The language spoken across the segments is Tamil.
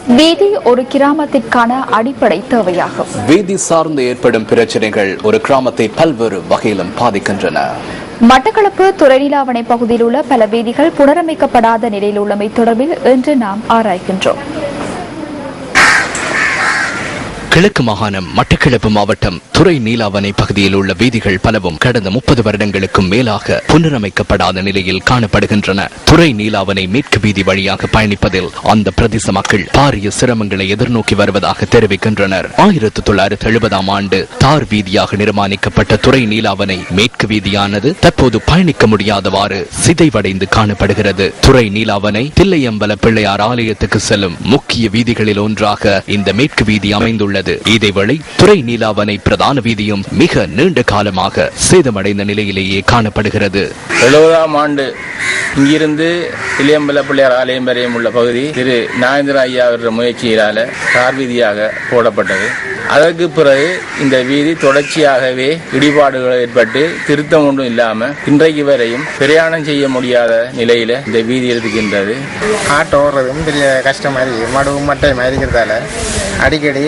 வீதி ஒரு கிராமத்திற்கான அடிப்படை தேவையாகும். வீதி சார்ந்து ஏற்படும் பிரச்சனைகள் ஒரு கிராமத்தை பல்வேறு வகையிலும் பாதிக்கின்றன. மட்டக்களப்பு துறைநீலாவணை பகுதியில் உள்ள பல வீதிகள் புனரமைக்கப்படாத நிலையில் உள்ளமை தொடர்பில் இன்று நாம் ஆராய்கின்றோம். கிழக்கு மாகாணம் மட்டக்களப்பு மாவட்டம் துறை நீலாவணை பகுதியில் உள்ள வீதிகள் பலவும் கடந்த 30 வருடங்களுக்கும் மேலாக புனரமைக்கப்படாத நிலையில் காணப்படுகின்றன. துறை நீலாவணை மேற்கு வீதி வழியாக பயணிப்பதில் அந்த பிரதேச மக்கள் பாரிய சிரமங்களை எதிர்நோக்கி வருவதாக தெரிவிக்கின்றனர். 1970ஆம் ஆண்டு தார் வீதியாக நிர்மாணிக்கப்பட்ட துறை நீலாவணை மேற்கு வீதியானது தற்போது பயணிக்க முடியாதவாறு சிதைவடைந்து காணப்படுகிறது. துறை நீலாவணை தில்லையம்பல பிள்ளையார் ஆலயத்துக்கு செல்லும் முக்கிய வீதிகளில் ஒன்றாக இந்த மேற்கு வீதி அமைந்துள்ளது. இதேவேளை துறை நீலாவணை பிரதான வீதியும் மிக நீண்ட காலமாக சேதமடைந்த நிலையிலேயே காணப்படுகிறது. 70ஆம் ஆண்டு இங்கிருந்து இளையம்பல பிள்ளையார் ஆலயம் வரையும் உள்ள பகுதி திரு நாகேந்திர ஐயா அவருடைய முயற்சியினால தார் வீதியாக போடப்பட்டது. அதற்கு பிறகு இந்த வீதி தொடர்ச்சியாகவே இடிபாடுகள் ஏற்பட்டு திருத்தம் ஒன்றும் இல்லாம இன்றைக்கு வரையும் பிரயாணம் செய்ய முடியாத நிலையில இந்த வீதி இருக்கின்றது. ஆட்டோ ஓடுறதும் பெரிய கஷ்டமா இருக்கு. மடுவும் மட்டையுமா இருக்கிறதால அடிக்கடி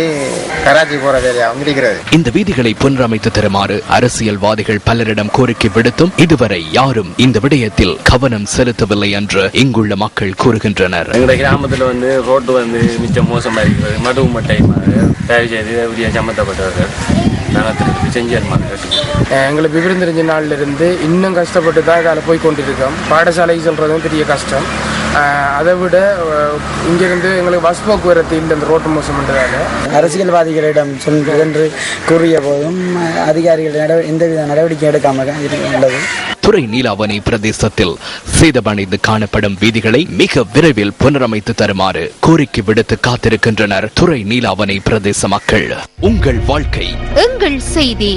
கராச்சி போற வேலையாகவும் இருக்கிறது. இந்த வீதிகளை புனரமைத்து தருமாறு அரசியல்வாதிகள் பலரிடம் கோரிக்கை விடுத்தும் இதுவரை யாரும் இந்த விடயத்தில் கவனம் செலுத்தவில்லை என்று இங்குள்ள மக்கள் கூறுகின்றனர். எங்களுடைய கிராமத்தில் ரோட்டு மிச்சம் மோசமாக இருக்கிறது. மடுவு மட்டையுமாக தயவு செய்து சம்மந்தப்பட்டவர்கள் எங்களுக்கு விவரம் தெரிஞ்ச நாள்ல இருந்து இன்னும் கஷ்டப்பட்டு தான் அதில் போய் கொண்டிருக்கோம். பாடசாலை சொல்றதும் பெரிய கஷ்டம். அதை விட இங்கிருந்து எங்களுக்கு பஸ் போக்குவரத்து இல்லை. இந்த ரோட்டு மோசம் என்றதால அரசியல்வாதிகளிடம் என்று கூறிய போதும் அதிகாரிகள் எந்தவித நடவடிக்கை எடுக்காமல் உள்ளது. துறை நீலாவணை பிரதேசத்தில் சேதமடைந்து காணப்படும் வீதிகளை மிக விரைவில் புனரமைத்து தருமாறு கோரிக்கை விடுத்து காத்திருக்கின்றனர் துறை நீலாவணை பிரதேச மக்கள். உங்கள் வாழ்க்கை எங்கள் செய்தி.